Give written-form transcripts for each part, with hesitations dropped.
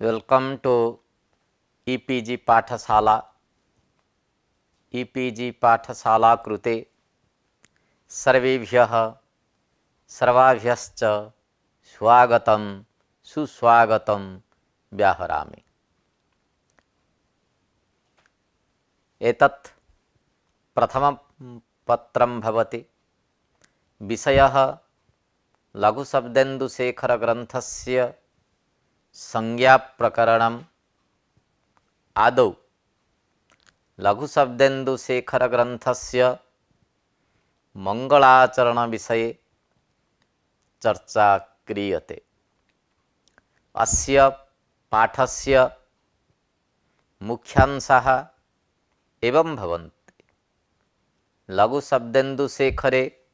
Welcome to e-PG पाठशाला। E-PG पाठशाला कृते सर्वेभ्यः सर्वाभ्यश्च स्वागतं सुस्वागतं व्याहरामि। एतत् प्रथमं पत्रं भवति। विषयः लघुशब्देन्दुशेखरग्रन्थस्य संज्ञाप्रकरणम्। आदौ लघुशब्देन्दुशेखरग्रन्थस्य मङ्गलाचरणविषये चर्चा क्रियते। अस्य पाठस्य मुख्यांशाः एवं भवन्ति। लघुशब्देन्दुशेखरे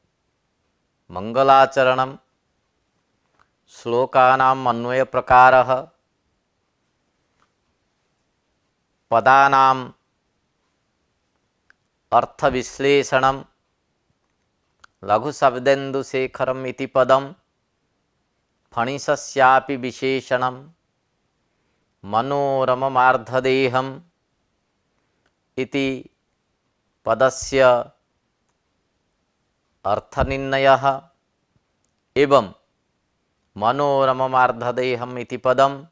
मङ्गलाचरणं, श्लोकानाम् अन्वयप्रकारः, पदानाम् अर्थविश्लेषणं, लघुशब्देन्दुशेखरम् इति पदं फणिसस्यापि विशेषणं, मनोरममार्धदेहम् इति पदस्य अर्थनिर्णयः एवं मनोरममार्धदेहम् इति पदं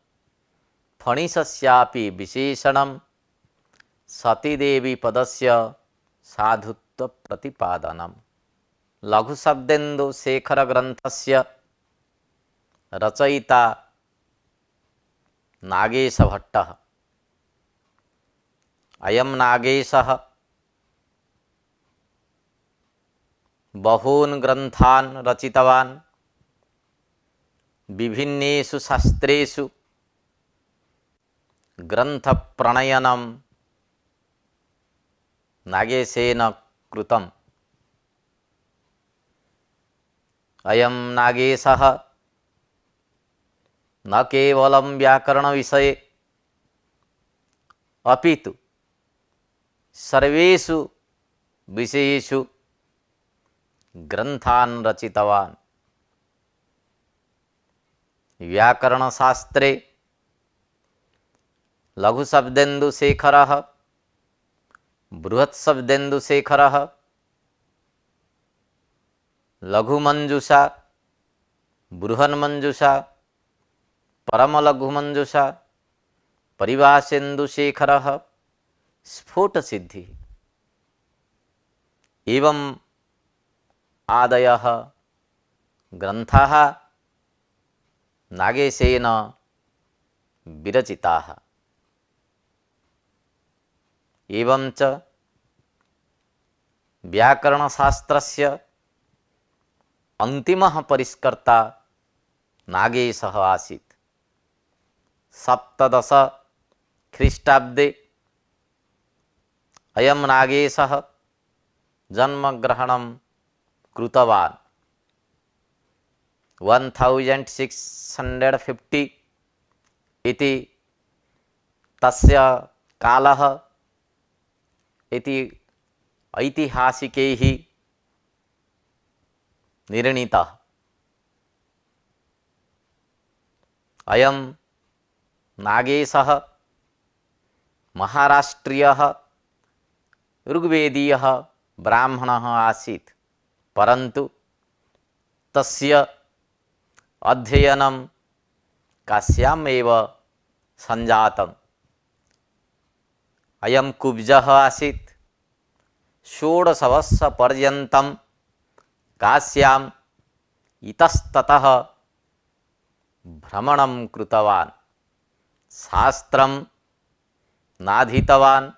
फणिसस्यापि विशेषणं, सतीदेवी पदस्य साधुत्वप्रतिपादनम्। लघुशब्देन्दुशेखरग्रन्थस्य रचयिता नागेशभट्टः। अयं नागेशः बहून् ग्रन्थान् रचितवान्। विभिन्नेषु शास्त्रेषु ग्रन्थप्रणयनं नागेशेन कृतम्। अयं नागेशः न केवलं व्याकरणविषये अपि तु सर्वेषु विषयेषु ग्रन्थान् रचितवान्। व्याकरणशास्त्रे लघुशब्देन्दुशेखरः, बृहत्शब्देन्दुशेखरः, लघुमञ्जूषा, बृहन्मञ्जूषा, परमलघुमञ्जूषा, परिभाषेन्दुशेखरः, स्फोटसिद्धिः एवं आदयः ग्रन्थाः नागेशेन विरचिताः। एवं च व्याकरणशास्त्रस्य अन्तिमः परिष्कर्ता नागेशः आसीत्। 17 ख्रीष्टाब्दे अयं नागेशः जन्मग्रहणं कृतवान्। 1650 इति तस्य कालः इति ऐतिहासिकैः निर्णीतः। अयं नागेशः महाराष्ट्रीयः ऋग्वेदीयः ब्राह्मणः आसीत्, परन्तु तस्य अध्ययनं काश्याम् एव सञ्जातम्। अयं कुब्जः आसीत्। 16 वर्षपर्यन्तं काश्याम् इतस्ततः भ्रमणं कृतवान्। शास्त्रं नाधीतवान्।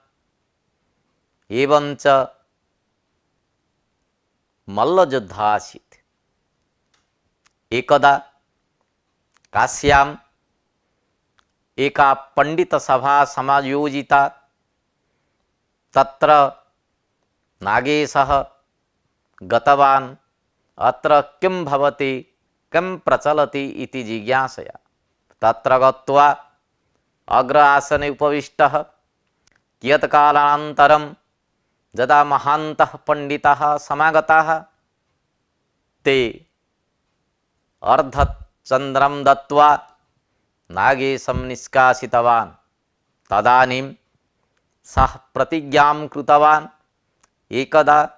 एवं च मल्लयोद्धा आसीत्। एकदा काश्याम् एका पण्डितसभा समायोजिता। तत्र नागेशः गतवान्। अत्र किं भवति, किं प्रचलति इति जिज्ञासया तत्र गत्वा अग्र आसने उपविष्टः। कियत्कालानन्तरं यदा महान्तः पण्डिताः समागताः, ते अर्धचन्द्रं दत्वा नागेशं निष्कासितवान्। तदानीं सः प्रतिज्ञां कृतवान्, एकदा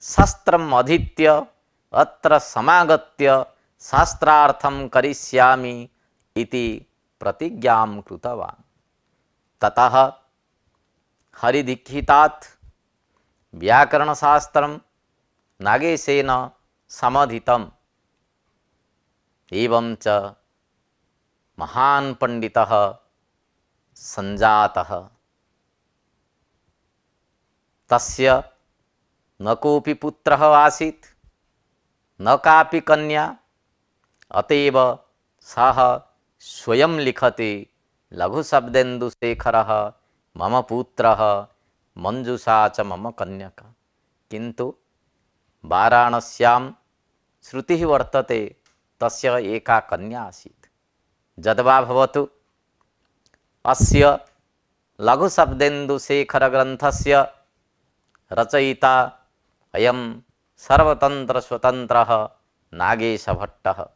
शस्त्रम् अधीत्य अत्र समागत्य शास्त्रार्थं करिष्यामि इति प्रतिज्ञां कृतवान्। ततः हरिदीक्षितात् व्याकरणशास्त्रं नागेशेन समधितम्। एवं च महान् पंडितः संजातः। तस्य न कोऽपि पुत्रः आसीत्, न कापि कन्या। अतएव सः स्वयं लिखति, लघुशब्देन्दुशेखरः मम पुत्रः, मंजुषा च मम कन्यका। किन्तु वाराणस्यां श्रुतिः वर्तते, तस्य एका कन्या आसीत्। यद्वा भवतु, अस्य लघुशब्देन्दुशेखरग्रन्थस्य रचयिता अयं सर्वतन्त्रस्वतन्त्रः नागेशभट्टः।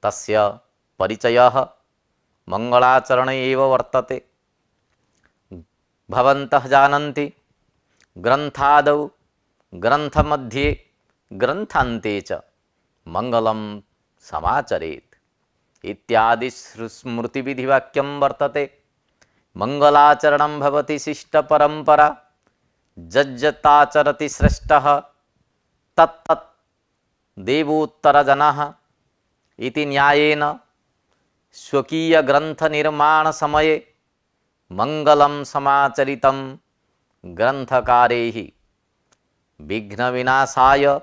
तस्य परिचयः मंगलाचरणे एव वर्तते। भवन्तः जानन्ति, ग्रन्थादौ, ग्रन्थमध्ये, ग्रन्थान्ते च मंगलं समाचरेत् इत्यादि स्मृतिविधिवाक्यं वर्तते। मंगलाचरणं भवति शिष्टपरम्परा। जज्जताचरति श्रेष्ठः तत्तत् देवोत्तरजनः इति न्यायेन स्वकीयग्रन्थनिर्माणसमये मंगलं समाचरितं ग्रन्थकारैः विघ्नविनाशाय,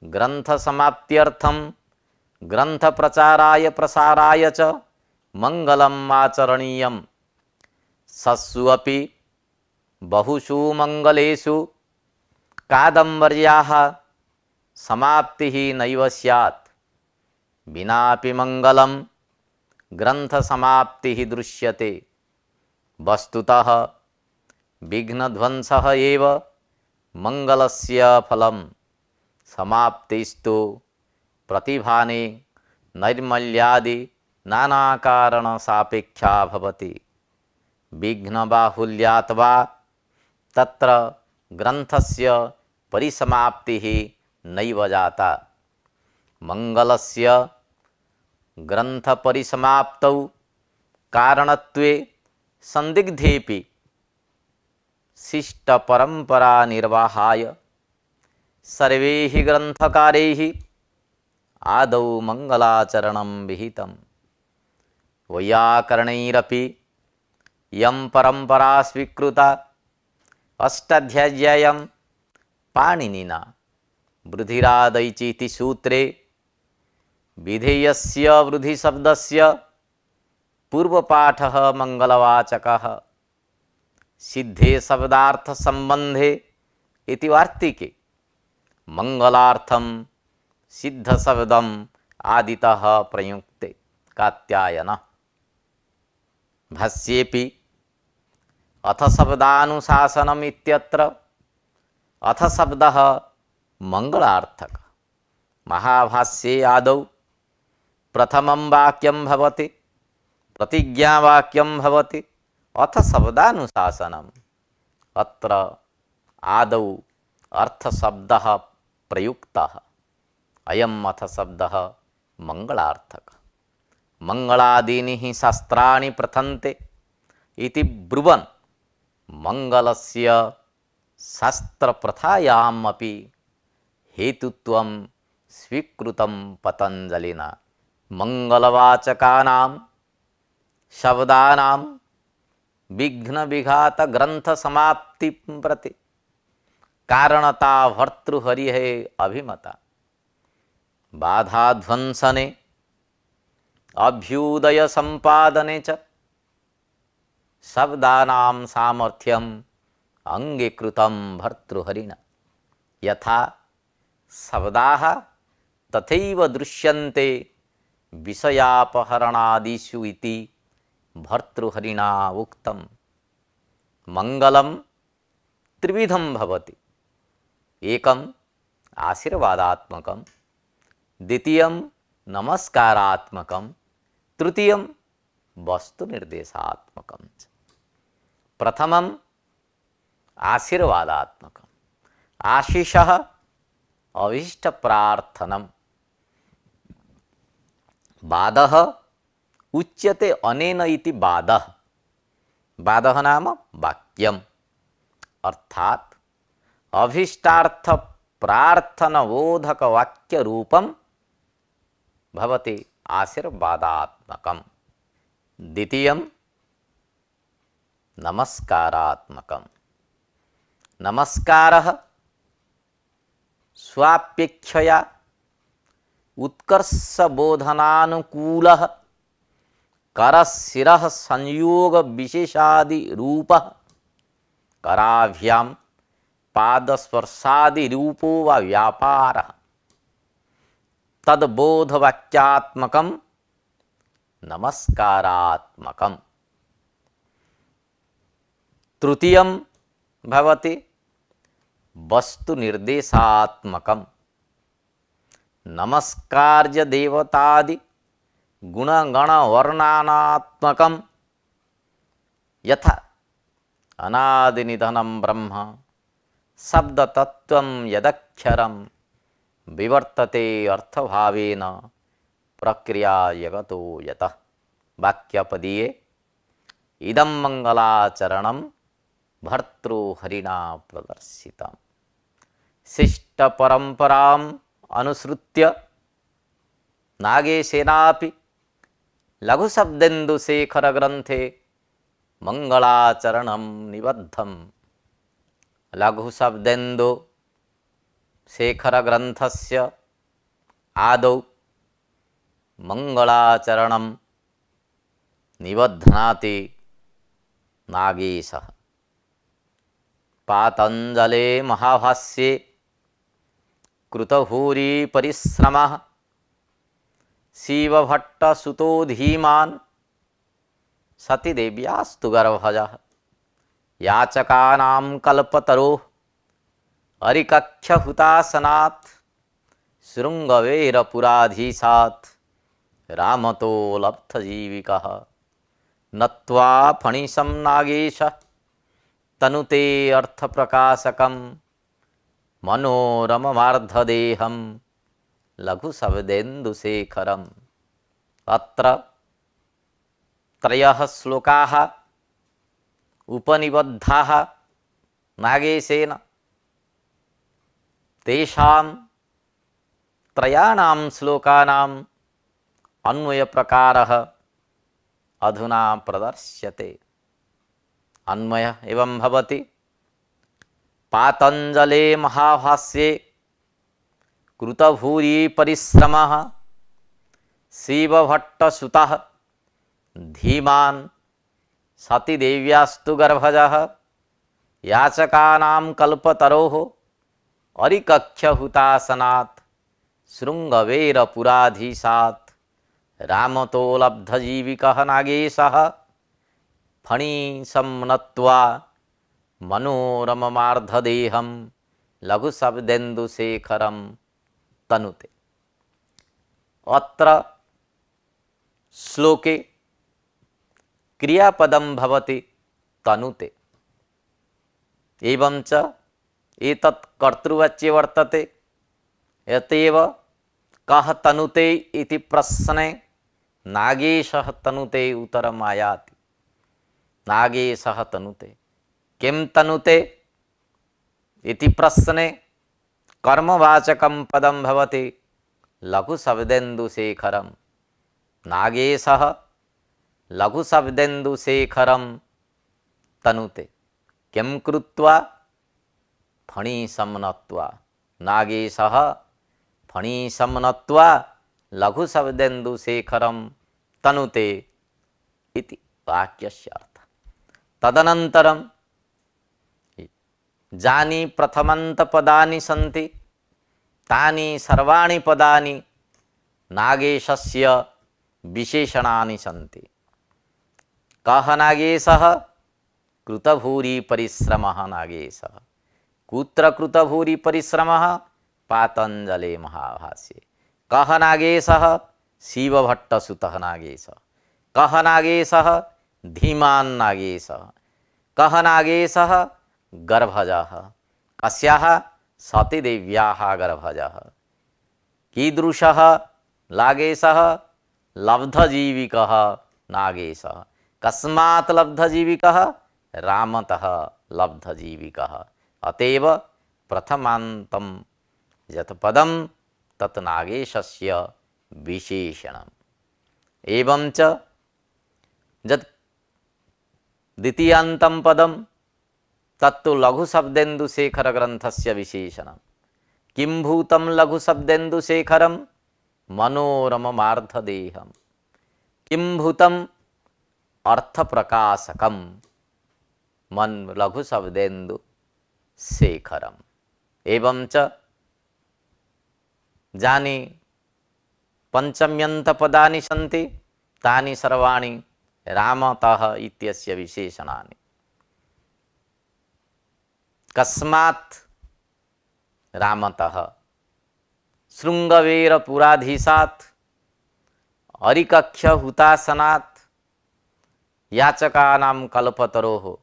ग्रन्थसमाप्त्यर्थं, ग्रन्थप्रचाराय प्रसाराय च मंगलम् आचरणीयम्। सस्सु अपि बहुषु मंगलेषु कादम्बर्याः समाप्तिः नैव स्यात्। विनापि मंगलं ग्रन्थसमाप्तिः दृश्यते। वस्तुतः विघ्नध्वंसः एव मंगलस्य फलम्। समाप्तिस्तु प्रतिभाने नैर्मल्यादि नानाकारणसापेक्षा भवति। विघ्नबाहुल्यात् वा तत्र ग्रन्थस्य परिसमाप्तिः नैव जाता। मंगलस्य ग्रन्थपरिसमाप्तौ कारणत्वे संदिग्धेपि शिष्टपरम्परा निर्वाहाय सर्वैः ग्रन्थकारैः आदौ मंगलाचरणं विहितम्। वैयाकरणैरपि यं परम्परा स्वीकृता अष्टाध्याय्यां पाणिनिना वृद्धिरादैचीति सूत्रे विधेयस्य वृद्धिशब्दस्य पूर्वपाठः मंगलवाचकः। सिद्धे शब्दार्थ संबंधे इति वार्तिके मंगलार्थं सिद्ध शब्दम आदितः प्रयुक्ते कात्यायनः। भाष्येपि अथ शब्दानुशासनम् इत्यत्र अथ शब्दः मंगलार्थक। महाभाष्ये आदौ प्रथमं वाक्यं भवति, प्रतिज्ञावाक्यं भवति, अथ शब्दानुशासनम्। अत्र आदौ अर्थशब्दः प्रयुक्तः। अयम् अथ शब्दः मंगलार्थक। मंगलादीनि शास्त्राणि प्रथन्ते इति ब्रुवन् मंगलस्य शास्त्रप्रथायाम् अपि हेतुत्वं स्वीकृतं पतञ्जलिना। मंगलवाचकानां शब्दानां विघ्न विघात ग्रंथ समाप्ति प्रति कारणता भर्तृहरिः अभिमता। बाधाध्वंसने अभ्युदय संपादने च शब्दानां सामर्थ्यम अंगीकृतं भर्तृहरिणा। यथा शब्दाः तथैव दृश्यन्ते विषयापहरणादिषु इति भर्तृहरिणा उक्तम्। मंगलम त्रिविधं भवति। एकम् आशीर्वादात्मकं, द्वितीयं नमस्कारात्मकं, तृतीयं वस्तु निर्देशात्मकं च। प्रथमम् आशीर्वादात्मकम्, आशीषः अभीष्टप्रार्थनम्, बाधः उच्यते अनेन इति बाधः, बाधः नाम वाक्यम्, अर्थात अभीष्टार्थ प्रार्थनबोधक वाक्य रूपं भवति आशीर्वादात्मकम्। द्वितीयं नमस्कारात्मकम्, नमस्कारः स्वापेक्षया उत्कर्षबोधनानुकूलः करशिरः संयोग विशेषादि रूपः, कराभ्यां पादस्पर्शादि रूपो वा व्यापारः, तद्बोधवाक्यात्मकं नमस्कारात्मकम्। तृतीयं भवति वस्तुनिर्देशात्मकम्, नमस्कार्य देवतादि गुणगणवर्णनात्मकं, यथा अनादिनिधनं ब्रह्म शब्दतत्त्वं यदक्षरं विवर्तते अर्थभावेन प्रक्रियायगतो यतः। वाक्यपदीये इदं मंगलाचरणं भर्तृहरिणा प्रदर्शितं। शिष्टपरम्पराम् अनुसृत्य नागेशेनापि लघुशब्देन्दुशेखरग्रन्थे मंगलाचरणं निबद्धम्। लघुशब्देन्दुशेखरग्रन्थस्य आदौ मंगलाचरणं निबध्नाति नागेशः। पातञ्जले महाभाष्ये कृतभूरि परिश्रमः शिवभट्टसुतो धीमान् सतीदेव्यास्तु गर्भजः। याचकानां कल्पतरोः अरिकक्षहुतासनात् शृङ्गवेरपुराधीशात् रामतो लब्धजीविकः। नत्वा फणिशं नागेशः तनुते अर्थप्रकाशकं मनोरममार्धदेहं लघुशब्देन्दुशेखरम्। अत्र त्रयः श्लोकाः उपनिबद्धाः नागेशेन। तेषां त्रयाणां श्लोकानाम् अन्वयप्रकारः अधुना प्रदर्श्यते। अन्वयः एवं भवति। पातञ्जले महाभाष्ये कृतभूरि परिश्रमः शिवभट्टसुतः धीमान् सतीदेव्यास्तु गर्भजः। याचकानां कल्पतरोः अरिकक्षहुतासनात् शृङ्गवेरपुराधीशात् रामतो लब्धजीविकः नागेशः। फणिशं नत्वा मनोरममार्धदेहं लघुशब्देन्दुशेखरं तनुते। अत्र श्लोके क्रियापदं भवति तनुते। एवं च एतत् कर्तृवाच्ये वर्तते। यतेव कः तनुते इति प्रश्ने नागेशः तनुते उत्तरम् आयाति। नागेशः तनुते। किं तनुते इति प्रश्ने कर्मवाचकं पदं भवति लघुशब्देन्दुशेखरं। नागेशः लघुशब्देन्दुशेखरं तनुते। किं कृत्वा? फणिशं नत्वा। नागेशः फणिशं नत्वा लघुशब्देन्दुशेखरं तनुते इति वाक्यस्य अर्थः। तदनन्तरं जानि प्रथमन्तपदानि सन्ति तानि सर्वाणि पदानि नागेशस्य विशेषणानि सन्ति। कः नागेशः? कृतभूरि परिश्रमः नागेशः। कुत्र कृतभूरि परिश्रमः? पातञ्जले महाभाष्ये। कः नागेशः? शिवभट्टसुतः नागेशः। कः नागेशः धीमान् नागेशः, कः नागेशः गर्भजः, कस्याः सतीदेव्याः गर्भजः, कीदृशः नागेशः लब्धजीविकः नागेशः, कस्मात् लब्धजीविकः रामतः लब्धजीविकः, अतएव प्रथमान्तं यत् पदं तत् नागेशस्य विशेषणम्। एवं च यत् द्वितीयान्तं पदं तत्तु लघुशब्देन्दुशेखर ग्रन्थस्य विशेषणम्। किं भूतं लघुशब्देन्दुशेखरं मनोरममार्धदेहं, किं भूतं अर्थप्रकाशकं मन लघुशब्देन्दुशेखरम्। एवं च जानि पंचम्यन्तपदानि सन्ति तानि सर्वाणि रामतः इत्यस्य विशेषणानि। कस्मात् रामतः, शृंगवेरपुराधीशात्, अरिकक्ष हुतासनात्, याचकानां कल्पतरोः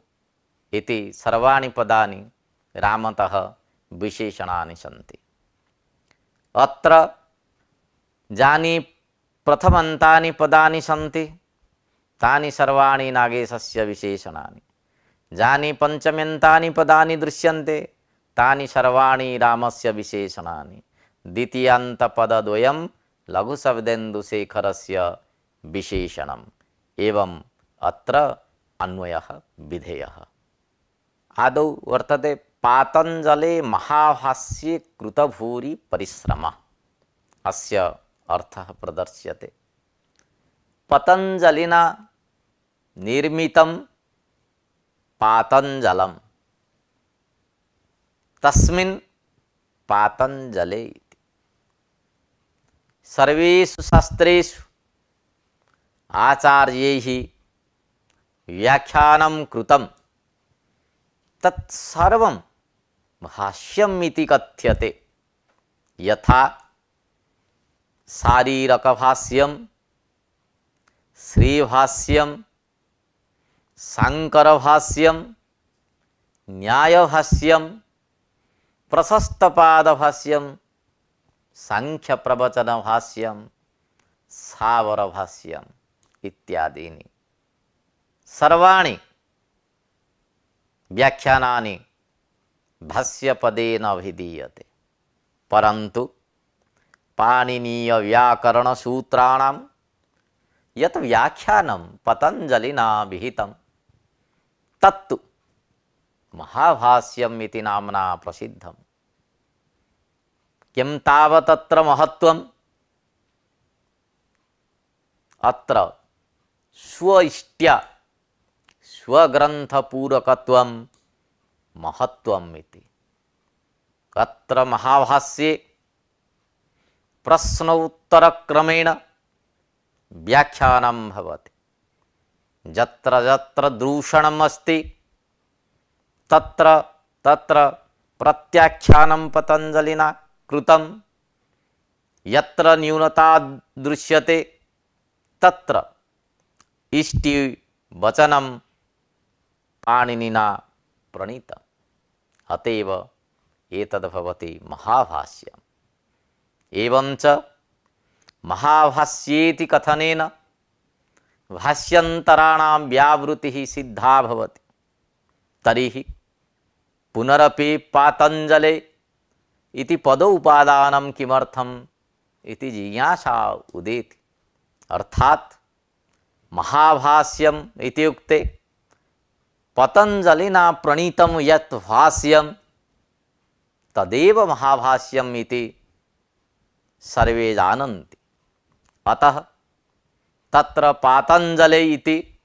इति सर्वाणि पदानि रामतः विशेषणानि सन्ति। अत्र जानि प्रथमन्तानि पदानि सन्ति तानि सर्वाणि नागेशस्य विशेषणानि, जानि पंचम्यन्तानि पदानि दृश्यन्ते तानि सर्वाणि रामस्य विशेषणानि, द्वितीयान्तपदद्वयं लघुशब्देन्दुशेखरस्य विशेषणम्। एवं अत्र अन्वयः विधेयः। आदौ वर्तते पातञ्जले महाभाष्ये कृतभूरि परिश्रमः, अस्य अर्थः प्रदर्श्यते। पतञ्जलिना निर्मितं पातञ्जलं, तस्मिन् पातञ्जले इति। सर्वेषु शास्त्रेषु आचार्यैः व्याख्यानं कृतं तत्सर्वं भाष्यम् इति कथ्यते। यथा शारीरकभाष्यं, श्रीभाष्यं, शाङ्करभाष्यं, न्यायभाष्यं, प्रशस्तपादभाष्यं, सांख्यप्रवचनभाष्यं, सावरभाष्यम् इत्यादीनि सर्वाणि व्याख्यानानि भाष्यपदेन अभिधीयते। परन्तु पाणिनीय व्याकरण सूत्राणां यत् व्याख्यानं पतञ्जलिना विहितं तत्तु महाभाष्यम् इति नाम्ना प्रसिद्धम्। किं तावतत्र महत्त्वम्? अत्र स्वइष्ट्या स्वग्रन्थपूरकत्वं महत्त्वम् इति। अत्र महाभाष्ये प्रश्नोत्तरक्रमेण व्याख्यानं भवति। यत्र यत्र दूषणम् अस्ति तत्र तत्र प्रत्याख्यानं पतञ्जलिना कृतं, यत्र न्यूनता दृश्यते तत्र इष्टिवचनं पाणिनिना प्रणीतम्। अतएव एतद्भवति महाभाष्यम्। एवं च महाभाष्येति कथनेन भाष्यन्तराणां व्यावृत्तिः सिद्धा भवति। तर्हि पुनरपि पातञ्जले इति पदोपादानं किमर्थम् इति जिज्ञासा उदेति। अर्थात् महाभाष्यम् इत्युक्ते पतञ्जलिना प्रणीतं यत् भाष्यं तदेव महाभाष्यम् इति सर्वे जानन्ति। अतः तत्र पातञ्जले इति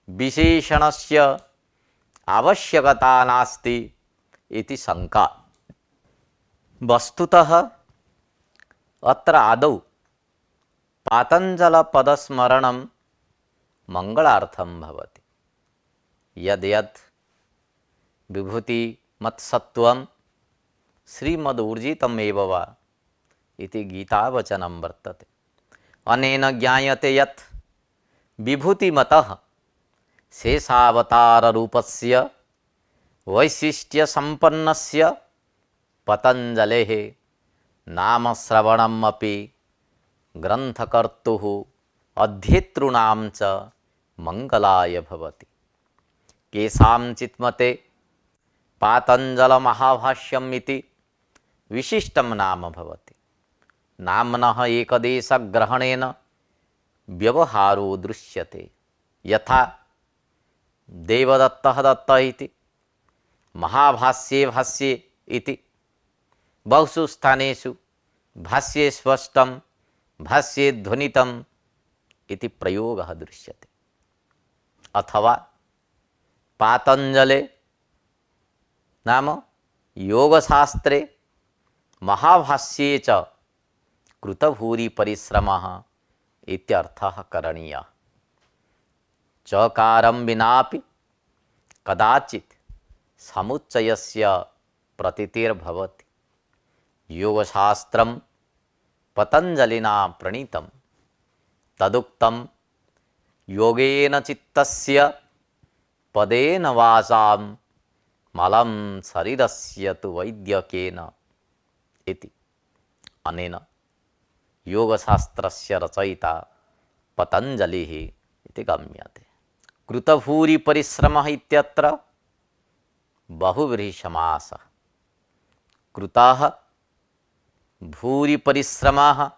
विशेषणस्य आवश्यकता नास्ति इति शङ्का। वस्तुतः अत्र आदौ पातञ्जलपदस्मरणं मङ्गलार्थं भवति। यद्यद् विभूतिमत्सत्त्वं श्रीमदूर्जितमेव वा इति गीतावचनं वर्तते। अनेन ज्ञायते यत् विभूतिमतः शेषावताररूपस्य वैशिष्ट्यसम्पन्नस्य पतञ्जलेः नामश्रवणम् अपि ग्रन्थकर्तुः अध्येतॄणां च मङ्गलाय भवति। केषाञ्चित् मते पातञ्जलमहाभाष्यम् इति विशिष्टं नाम भवति। नाम्नः एकदेशग्रहणेन व्यवहारो दृश्यते। यथा देवदत्तः दत्तः इति, महाभाष्ये भाष्ये इति, बहुषु स्थानेषु भाष्ये स्पष्टं भाष्ये ध्वनितम् इति प्रयोगः दृश्यते। अथवा पातञ्जले नाम योगशास्त्रे महाभाष्ये च कृतभूरि परिश्रमः इत्यर्थः करणीयः। चकारं विनापि कदाचित् समुच्चयस्य प्रतीतिर्भवति। योगशास्त्रं पतञ्जलिना प्रणीतं तदुक्तं योगेन चित्तस्य पदेन वाचां मलं शरीरस्य तु वैद्यकेन इति। अनेन योगशास्त्रस्य रचयिता पतञ्जलिः इति गम्यते। कृतभूरि परिश्रमः इत्यत्र बहुव्रीहिसमासः। कृतः भूरि परिश्रमः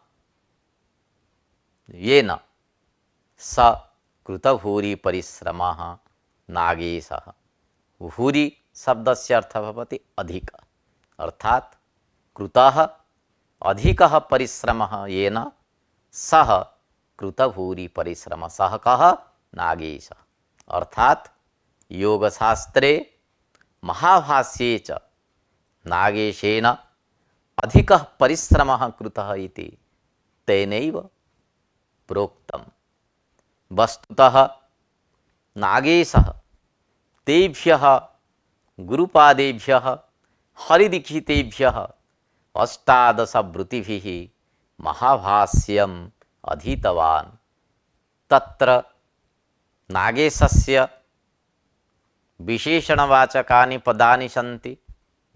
येन स कृतभूरि परिश्रमः नागेशः। भूरि शब्दस्य अर्थः भवति अधिक, अर्थात् कृतः अधिकः परिश्रमः येन सः कृतभूरि परिश्रमः। सः कः? नागेशः। अर्थात् योगशास्त्रे महाभाष्ये च नागेशेन अधिकः परिश्रमः कृतः इति तेनैव प्रोक्तम्। वस्तुतः नागेशः तेभ्यः गुरुपादेभ्यः हरिदीक्षितेभ्यः 18 वृत्तिभिः महाभाष्यम् अधीतवान्। तत्र नागेशस्य विशेषणवाचकानि पदानि सन्ति।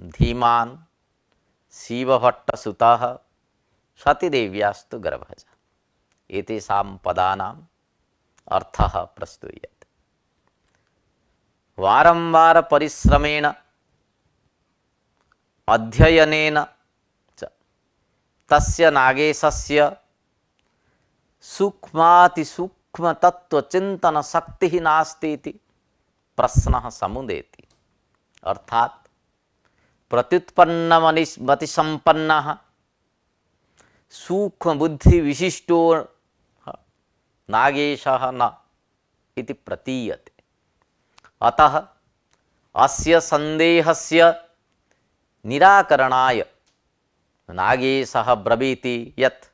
धीमान्, शिवभट्टसुतः, सतीदेव्यास्तु गर्भजा। एतेषां पदानाम् अर्थः प्रस्तूयते। वारंवार परिश्रमेण अध्ययनेन च तस्य नागेशस्य सूक्ष्मातिसूक्ष्मतत्त्वचिन्तनशक्तिः नास्ति इति प्रश्नः समुदेति। अर्थात् प्रत्युत्पन्नमतिसम्पन्नः सूक्ष्मबुद्धिविशिष्टो नागेशः न इति प्रतीयते। अतः अस्य सन्देहस्य निराकरणाय नागेशः ब्रवीति यत्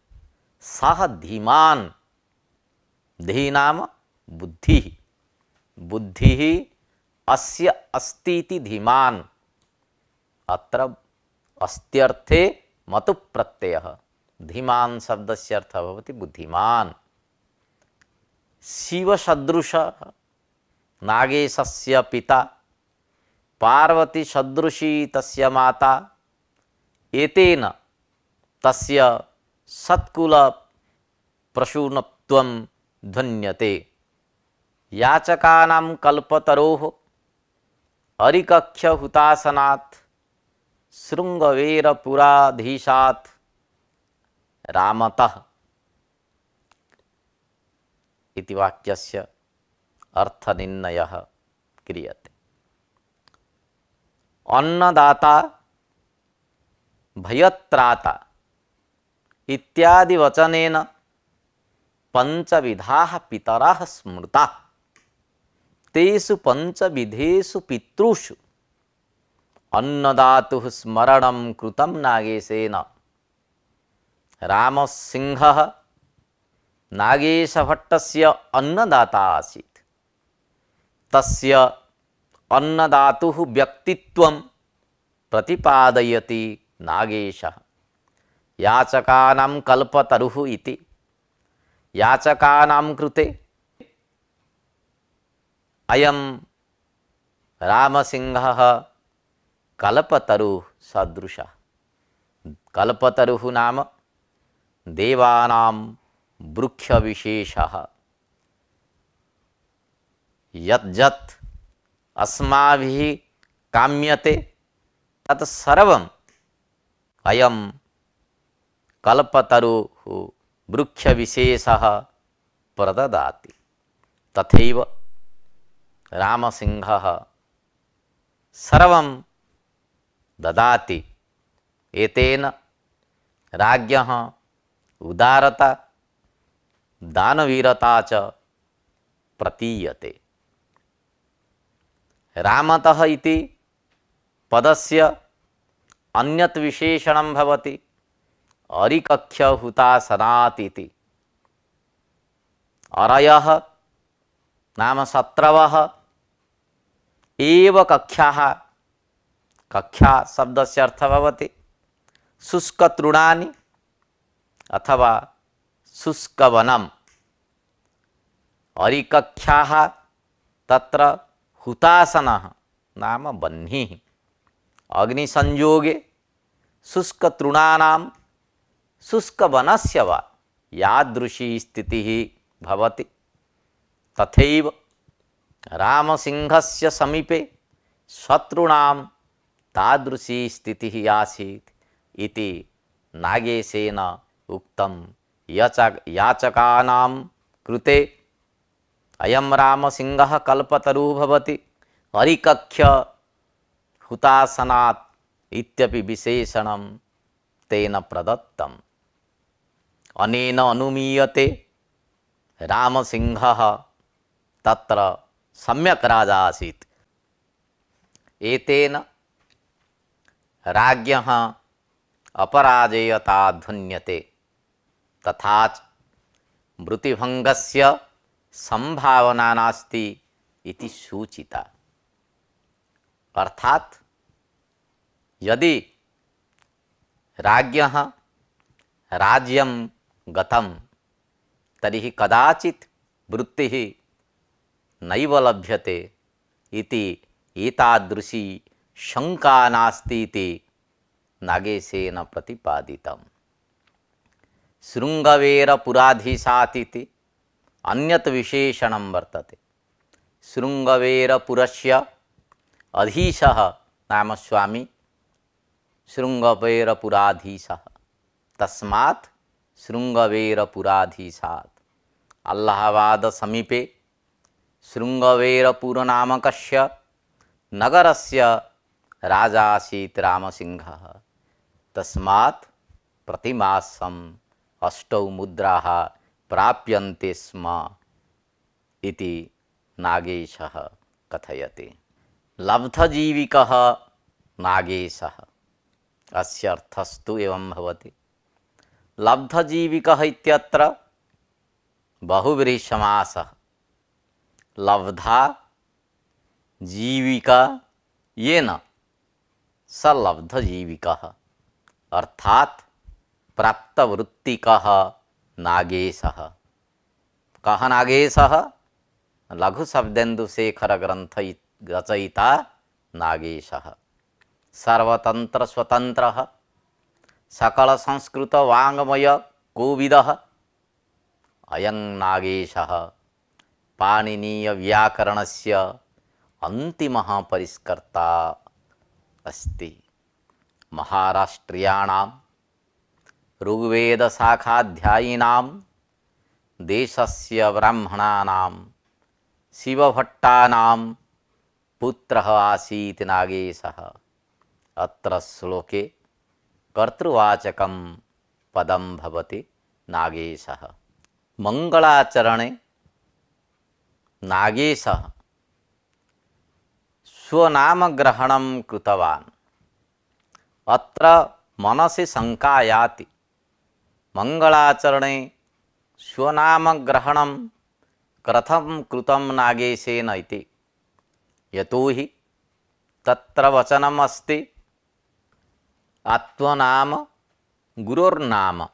सः धीमान्, धी नाम बुद्धिः, बुद्धिः अस्य अस्ति इति धीमान्। अत्र अस्त्यर्थे मतु प्रत्ययः। धीमान् शब्दस्य अर्थः भवति बुद्धिमान्। शिवसदृशः नागेशस्य पिता, पार्वती सदृशी तस्य माता। एतेन तस्य सत्कुल प्रसूनत्वं ध्वन्यते। याचकानां कल्पतरोः अरिकक्ष्यहुतासनात् शृङ्गवेरपुराधीशात् रामतः इति वाक्यस्य अर्थनिर्णयः क्रियते। अन्नदाता, भयत्राता इत्यादि वचनेन पंचविधाः पितरः स्मृताः। तेषु पंचविधेषु पितृषु अन्नदातुः स्मरणं कृतं नागेशेन। रामसिंहः नागेशभट्टस्य अन्नदाता आसीत्। तस्य अन्नदातुः व्यक्तित्वं प्रतिपादयति नागेशः। याचकानां कल्पतरुः इति। याचकानां कृते अयम रामसिंहः कल्पतरुः सदृशः। कल्पतरुः नाम देवानां वृक्षविशेषः। यत् अस्माभिः काम्यते तत् सर्वम् अयं कल्पतरुः वृक्षविशेषः प्रददाति। तथैव रामसिंहः सर्वं ददाति। एतेन राज्ञः उदारता दानवीरता च प्रतीयते। रामतः इति पदस्य अन्यत् विशेषणं भवति अरिकक्ष्य हुतासनात् इति। अरयः नाम शत्रवः एव कक्ष्याः। कक्ष्या शब्दस्य अर्थः भवति शुष्कतृणानि अथवा शुष्कवनम्। अरिकक्ष्याः तत्र हुतासनः नाम बह्निः। अग्निसंयोगे शुष्कतृणानां शुष्कवनस्य वा यादृशी स्थितिः भवति तथैव रामसिंहस्य समीपे शत्रूणां तादृशी स्थितिः आसीत् इति नागेशेन उक्तं। याचकानां कृते अयं रामसिंहः कल्पतरुः भवति अरिकक्ष्य हुतासनात् इत्यपि विशेषणं तेन प्रदत्तम्। अनेन अनुमीयते रामसिंहः तत्र सम्यक् राजा आसीत्। एतेन राज्ञः अपराजेयता ध्वन्यते तथा च मृत्युभङ्गस्य संभावना नास्ति इति सूचिता। अर्थात यदि राज्ञः राज्यं गतं तर्हि कदाचित् वृत्तिः नैव लभ्यते इति एतादृशी शंका नास्ति इति नागेशेन प्रतिपादितम्। शृङ्गवेरपुराधीशात् इति अन्यत् विशेषणं वर्तते। शृङ्गवेरपुरस्य अधीशः नाम स्वामी शृङ्गवेरपुराधीशः। तस्मात् शृङ्गवेरपुराधीशात्। अल्लाहाबाद समीपे शृङ्गवेरपुर नामकस्य नगरस्य राजा आसीत् रामसिंहः। तस्मात् प्रतिमासम् 8 मुद्राः प्राप्यन्ते स्म इति नागेशः कथयति। लब्धजीविकः नागेशः। अस्य अर्थस्तु एवं भवति। लब्धजीविकः इत्यत्र बहुव्रीहि समासः। लब्धा जीविका येन स लब्धजीविकः अर्थात् प्राप्तवृत्तिकः नागेशः। कः नागेशः? लघुशब्देन्दुशेखर ग्रंथ रचयिता नागेशः। सर्वतंत्र स्वतंत्रः सकल संस्कृत वाङ्मय कोविदः अयं नागेशः पाणिनीय व्याकरणस्य अन्तिमः परिष्कर्ता अस्ति। महाराष्ट्रियाणां ऋग्वेद शाखाध्यायिनां देशस्य ब्राह्मणानां शिवभट्टानां पुत्रः आसीत् नागेशः। अत्र श्लोके कर्तृवाचकं पदं भवति नागेशः। मंगलाचरणे नागेशः स्वनामग्रहणं कृतवान्। अत्र मनसि शंका याति मंगलाचरणे स्वनामग्रहणं कथं कृतं नागेशेन इति। यतोहि तत्र वचनम् अस्ति आत्मनाम गुरोर्नाम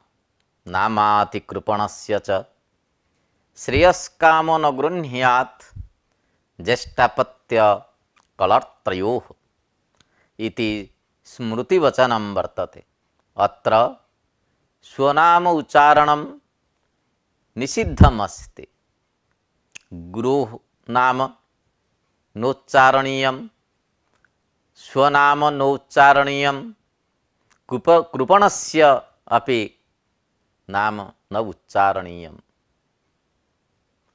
नामातिकृपणस्य च श्रेयस्कामो न गृह्णात् ज्येष्ठापत्य कलत्रयोः इति स्मृतिवचनं वर्तते। अत्र स्वनाम उच्चारणं निषिद्धमस्ति। गुरोः नाम नोच्चारणीयं, स्वनाम नोच्चारणीयं, कृपणस्य अपि नाम न उच्चारणीयम्।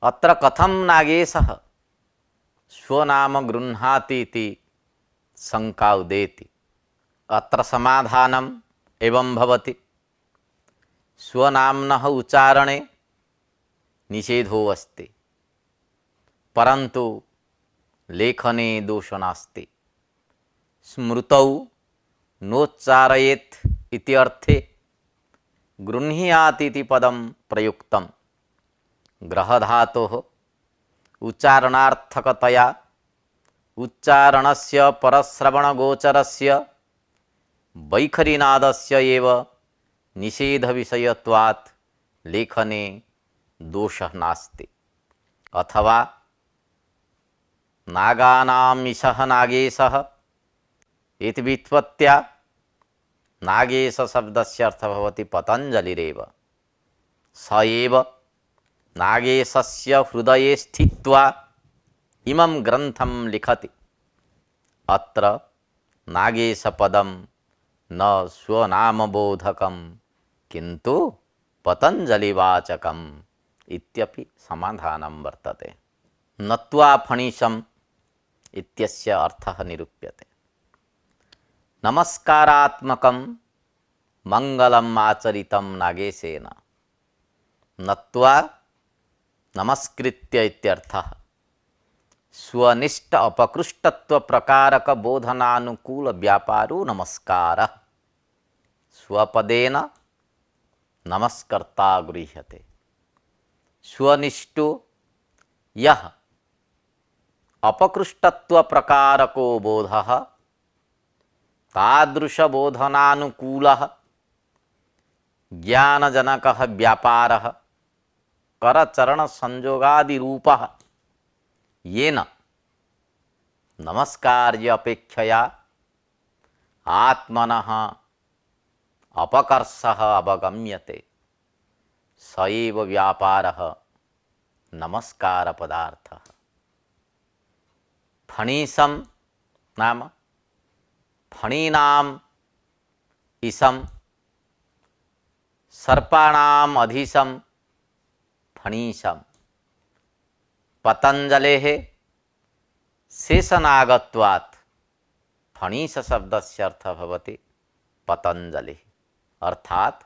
अत्र कथं नागेशः स्वनाम गृह्णाति इति शंका उदेति। अत्र समाधानम् एवं भवति, स्वनाम्नः उच्चारणे निषेधो अस्ति, परन्तु लेखने दोषो नास्ति। स्मृतौ नोच्चारयेत् इति अर्थे गृह्णीयात् इति पदं प्रयुक्तं। ग्रहधातोः उच्चारणार्थकतया उच्चारणस्य परश्रवणगोचरस्य वैखरीनादस्य एव निषेधविषयत्वात् लेखने दोषः नास्ति। अथवा नागानाम् ईशः नागेशः इति व्युत्पत्त्या नागेश शब्दस्य अर्थः भवति पतञ्जलिरेव। स एव नागेशस्य हृदये स्थित्वा इमं ग्रन्थं लिखति। अत्र नागेशपदं न स्वनामबोधकं किन्तु पतञ्जलिवाचकम् इत्यपि समाधानं वर्तते। नत्वा फणिशम् इत्यस्य अर्थः निरूप्यते। नमस्कारात्मकं मंगलम् आचरितं नागेशेन। नत्वा नमस्कृत्य इत्यर्थः। स्वनिष्ठ अपकृष्टत्व प्रकारक बोधनानुकूल व्यापारो नमस्कारः। स्वपदेन नमस्कर्ता गृह्यते। स्वनिष्ठो यः अपकृष्टत्व प्रकारको बोधः तादृश बोधनानुकूलः ज्ञानजनकः व्यापारः करचरण संयोगादि रूपः येन नमस्कार्य अपेक्षया आत्मनः अपकर्षः अवगम्यते। स एव व्यापारः नमस्कार पदार्थः। फणीसम नाम फणीनाम ईशम, सर्पाणाम अधीशम फणीशम। पतंजलेः शेषनागत्वात् फणीश शब्दस्य अर्थः भवति पतंजलिः, अर्थात्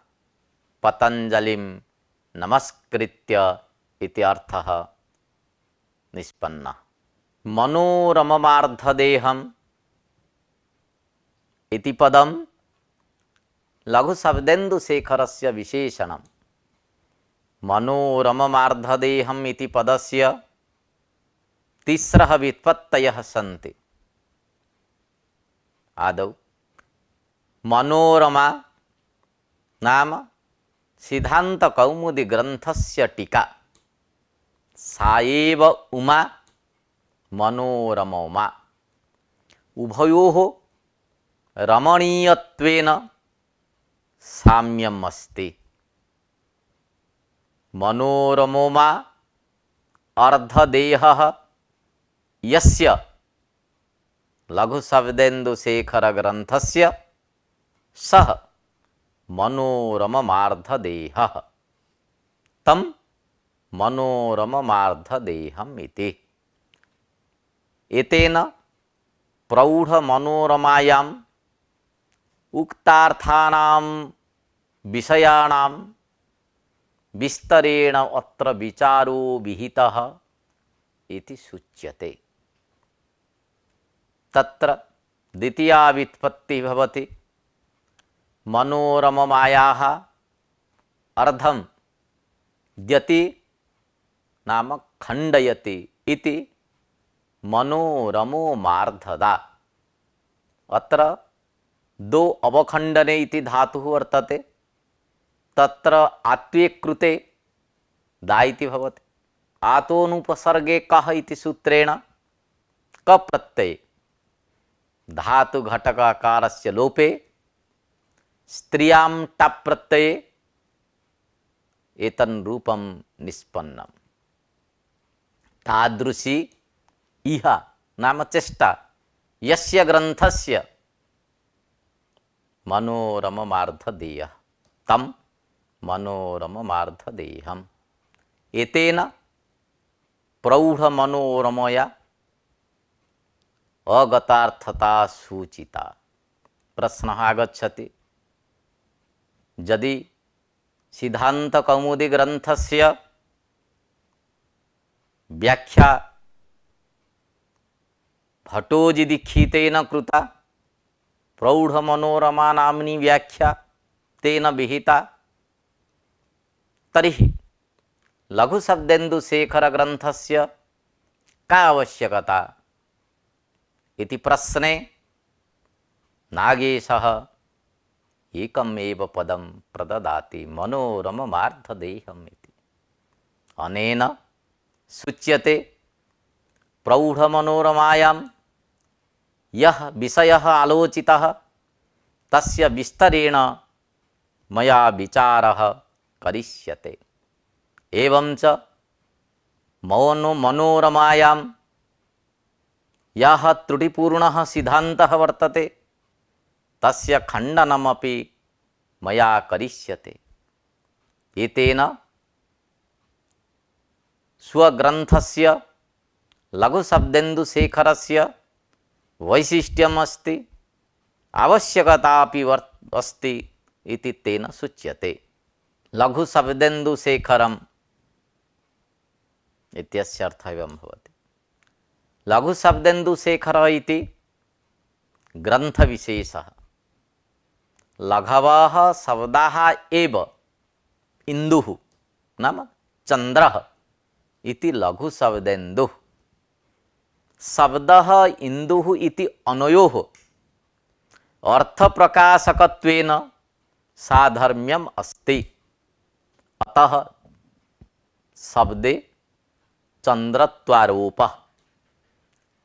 पतंजलिं नमस्कृत्य इति अर्थः निष्पन्नः। मनोरममार्धदेहम् इति पदं लघुशब्देन्दुशेखरस्य विशेषणम्। मनोरममार्धदेहम् इति पदस्य तिस्रः व्युत्पत्तयः सन्ति। आदौ मनोरमा नाम सिद्धांत कौमुदी ग्रंथस्य टीका। सा एव उमा मनोरमा। उभयोः रमणीयत्वेन साम्यम् अस्ति। मनोरमोमा अर्धदेहः यस्य लघुशब्देन्दुशेखर ग्रंथस्य सः मनोरममार्धदेहः तं मनोरममार्धदेहम् इति। एतेन प्रौढ़ मनोरमायाम् उक्तार्थानां विषयाणां विस्तरेण अत्र विचारो विहितः इति सूच्यते। तत्र द्वितीया व्युत्पत्तिः भवति मनोरममायाः अर्धं द्यति नाम खण्डयति इति मनोरमो मार्धदा। अत्र दो अवखण्डने इति धातुः वर्तते। तत्र आत्वे कृते दा इति भवति। आतोनुपसर्गे कः इति सूत्रेण क प्रत्यय धातु घटक आकारस्य लोपे स्त्रियां टप् प्रत्यये एतन् रूपं निष्पन्नम्। तादृशी इह नाम चेष्टा यस्य ग्रन्थस्य मनोरममार्धदेयः तं मनोरममार्धदेहम्। एतेन प्रौढ़मनोरमया अगतार्थता सूचिता। प्रश्नः आगच्छति, यदि सिद्धान्तकौमुदी ग्रन्थस्य व्याख्या भट्टोजीदीक्षितेन कृता, प्रौढ़मनोरमा नाम्नी व्याख्या तेन विहिता, तर्हि लघुशब्देन्दुशेखर ग्रन्थस्य का आवश्यकता इति प्रश्ने नागेशः एकमेव पदं प्रददाति, मनोरममार्धदेहम् इति। अनेन सूच्यते प्रौढ़मनोरमायां यः विषयः आलोचितः तस्य विस्तरेण मया विचारः करिष्यते। एवंच मनोरमायां यः त्रुटिपूर्णः सिद्धान्तः वर्तते तस्य खण्डनमपि मया करिष्यते। एतेन स्वग्रन्थस्य लघुशब्देन्दुशेखरस्य वैशिष्ट्यमस्ति, आवश्यकतापि अस्ति इति तेन सूच्यते। लघुशब्देन्दुशेखरम् इत्यस्य अर्थः एवं भवति। लघुशब्देन्दुशेखरः इति ग्रन्थविशेषः। लघवः शब्दाः एव इन्दुः नाम चन्द्रः इति लघुशब्देन्दुः। शब्दः इन्दुः इति अनयोः अर्थप्रकाशकत्वेन साधर्म्यम् अस्ति। अतः शब्दे चन्द्रत्वारोपः।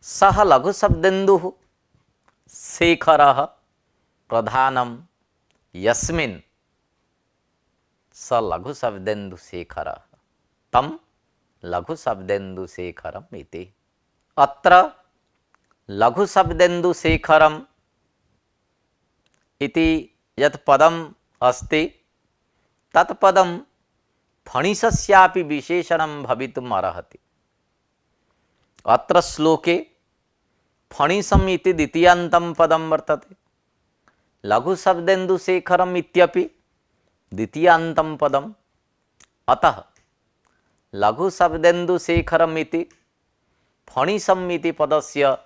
सः लघुशब्देन्दुः शेखरः प्रधानं यस्मिन् स लघुशब्देन्दुशेखरः तं लघुशब्देन्दुशेखरम् इति। अत्र लघुशब्देन्दुशेखरम् इति यत् पदम् अस्ति तत् पदं फणिसस्यापि विशेषणं भवितुम् अर्हति। अत्र श्लोके फणिसम् इति द्वितीयान्तं पदं वर्तते, लघुशब्देन्दुशेखरम् इत्यपि द्वितीयान्तं पदम्। अतः लघुशब्देन्दुशेखरम् इति फणिसम् इति पदस्य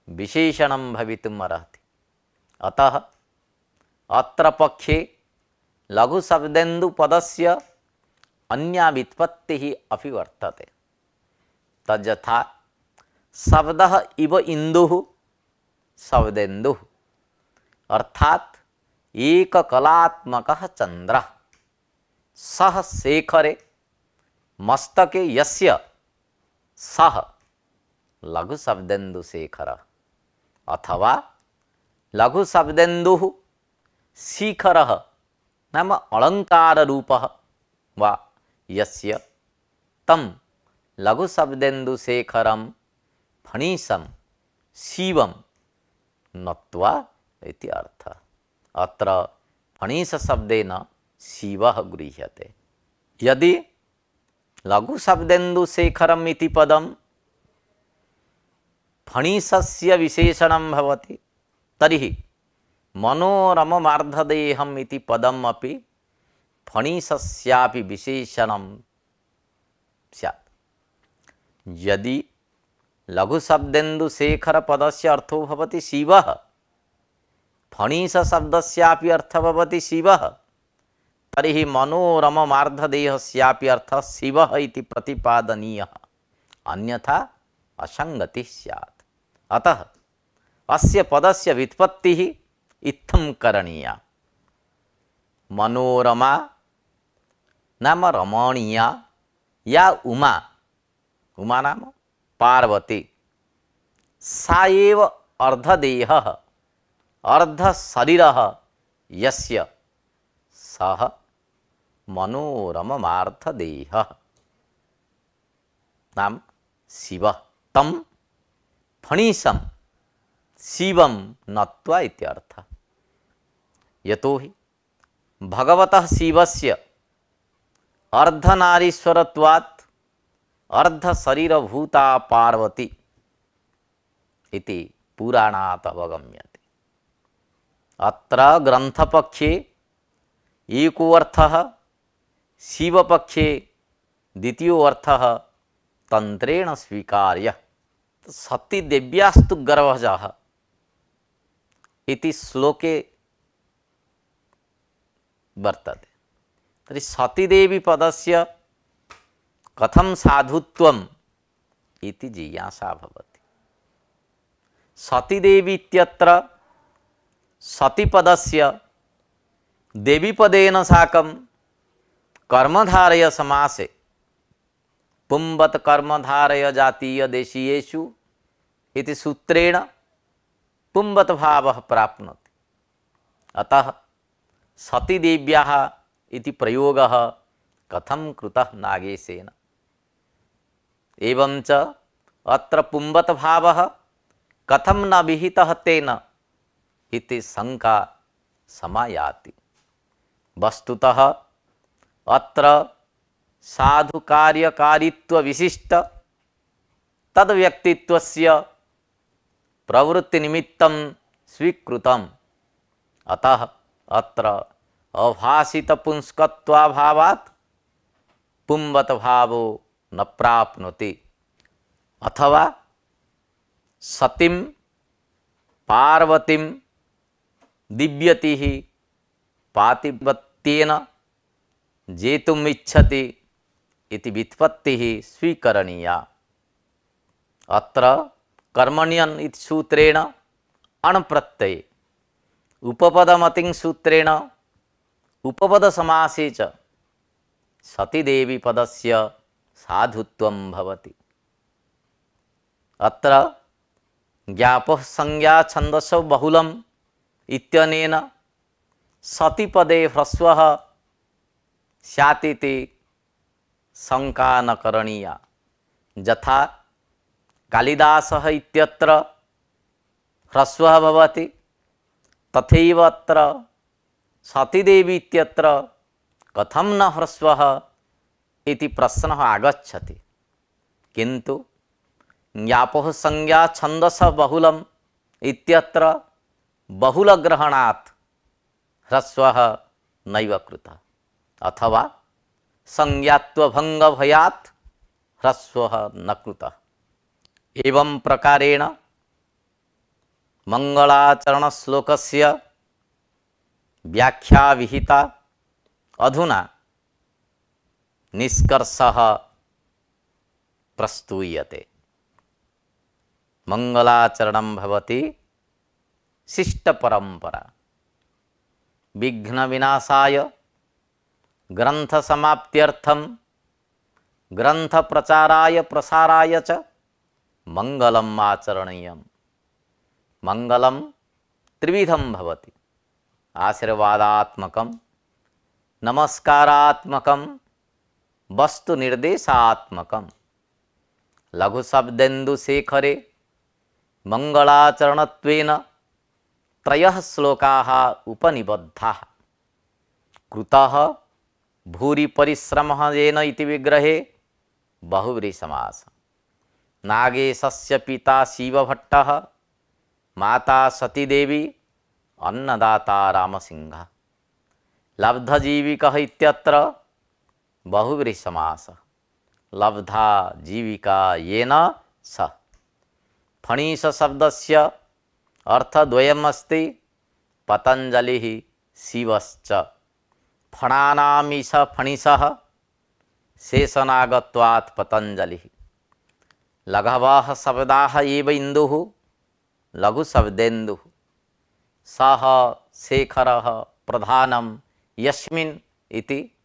विशेषणं भवितुम् अर्हति। अतः अत्र पक्षे लघुशब्देन्दुपदस्य अन्या व्युत्पत्तिः अपि वर्तते। तद्यथा शब्दः इव इन्दुः शब्देन्दुः अर्थात् एककलात्मकः चन्द्रः। सः शेखरे मस्तके यस्य सः लघुशब्देन्दुशेखरः। अथवा लघुशब्देन्दुः शिखरः नाम अलङ्काररूपः वा यस्य तं लघुशब्देन्दुशेखरं फणिसं शिवं नत्वा इति अर्थः। अत्र फणिसशब्देन शिवः गृह्यते। यदि लघुशब्देन्दुशेखरम् इति पदं फणिसस्य विशेषणं भवति तर्हि मनोरममार्धदेहम् इति पदम् अपि फणिसस्यापि विशेषणं स्यात्। यदि लघुशब्देन्दुशेखरपदस्य अर्थो भवति शिवः, फणिसशब्दस्यापि अर्थः भवति शिवः, तर्हि मनोरममार्धदेहस्यापि अर्थः शिवः इति प्रतिपादनीयः, अन्यथा असङ्गतिः स्यात्। अतः अस्य पदस्य व्युत्पत्तिः इत्थं करणीया। मनोरमा नाम रमणीया या उमा, उमा नाम पार्वती, सा एव अर्धदेहः अर्धशरीरः यस्य सः मनोरममार्थदेहः। नाम शिवः तं फणीशं शिवं नत्वा इत्यर्थः। यतोहि भगवतः शिवस्य अर्धनारीश्वरत्वात् अर्धशरीरभूता पार्वती इति पुराणात् अवगम्यते। अत्र ग्रन्थपक्षे एको अर्थः, शिवपक्षे द्वितीयो अर्थः तंत्रेण स्वीकार्य। सती देव्यास्तु गर्भजः इति श्लोके वर्तते। तर्हि सतीदेवी पदस्य कथं साधुत्वम् इति जिज्ञासा भवति। सतीदेवी इत्यत्र सतीपदस्य देवीपदेन साकं कर्मधारय समासे पुंबत कर्मधारय जातीय देशीयेषु इति सूत्रेण पुंबत भावः प्राप्नोति। अतः सतीदेव्याः इति प्रयोगः कथं कृतः नागेशेन। एवं च अत्र पुंबत भावः कथं न विहितः तेन इति शंका समायाति। वस्तुतः अत्र साधु कार्यकारित्व विशिष्ट तद व्यक्तित्वस्य प्रवृत्ति निमित्तं स्वीकृतम्। अतः अत्र अभासित पुंस्कत्वाभावात् पुंबत भावो न प्राप्नोति। अथवा सतीं पार्वतीं दिव्यतिः पातिव्रत्येन जेतुम् इच्छति इति व्युत्पत्तिः स्वीकरणीया। अत्र कर्मण्यन् इति सूत्रेण अण् प्रत्यये उपपदमतिं सूत्रेण उपपद समासे च सतीदेवी पदस्य साधुत्वं भवति। अत्र ज्ञापः संज्ञा छन्दसो बहुलम् इत्यनेन सतीपदे ह्रस्वः स्यातिति शंका न करणीया। यथा कालिदासः इत्यत्र ह्रस्वः भवति तथैव अत्र सतीदेवी इत्यत्र कथं न ह्रस्वः इति प्रश्नः आगच्छति। किन्तु ज्ञापः संज्ञा छन्दसः बहुलम् इत्यत्र बहुलग्रहणात् ह्रस्वः नैव कृतः। अथवा संज्ञात्वभंगभयात् ह्रस्वः न कृतः। एवं प्रकारेण मंगलाचरण श्लोकस्य व्याख्या विहिता। अधुना निष्कर्षः प्रस्तूयते। मंगलाचरणं भवति शिष्टपरंपरा। विघ्न विनाशाय ग्रंथ समाप्त्यर्थम ग्रंथ प्रचाराय प्रसाराय च मंगलम आचरणीयम्। मंगलम त्रिविधं भवति। आशीर्वादात्मकं, नमस्कारात्मकं, वस्तु निर्देशात्मकं। लघु शब्देन्दुशेखरे मंगलाचरणत्वेन त्रयः श्लोकाः उपनिबद्धाः। कृतः भूरि परिश्रमः येन इति विग्रहे बहुव्रीहि समासः। नागेशस्य पिता शिवभट्टः, माता सतीदेवी, अन्नदाता रामसिंहः। लब्धजीविकः इत्यत्र बहुव्रीहि समासः। लब्धा जीविका येन सः। फणीश शब्दस्य अर्थद्वयमस्ति। पतंजलिः शिवश्च। फणानामीश फणिशः शेषनागत्वात् पतंजलिः। लघवः शब्दाः एव इन्दुः लघु शब्देन्दुः। सः शेखरः प्रधानं यस्मिन् इति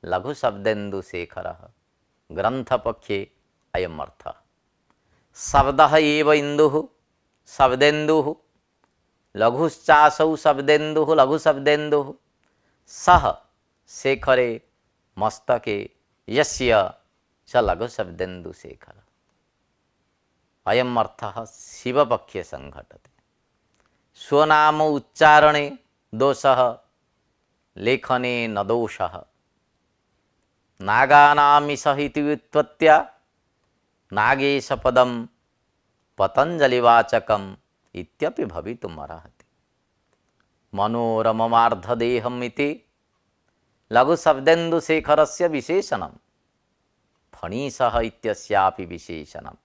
लघु शब्देन्दुशेखरः। ग्रंथपक्षे अयम् अर्थः। शब्दः एव इन्दुः शब्देन्दुः लघुश्चासौ शब्देन्दुः लघुशब्देन्दुः सः शेखरे मस्तके यस्य च लघुशब्देन्दुशेखर। अयम् अर्थः शिवपक्षे संघटते। स्वनाम उच्चारणे दोषः लेखने न दोषः। नागानामिषः इति व्युत्पत्त्या नागेशपदं पतञ्जलिवाचकम् इत्यपि भवितुमर्हति। मनोरममार्धदेहम् इति लघुशब्देन्दुशेखरस्य विशेषणं। फणीसः इत्यस्यापि विशेषणम्।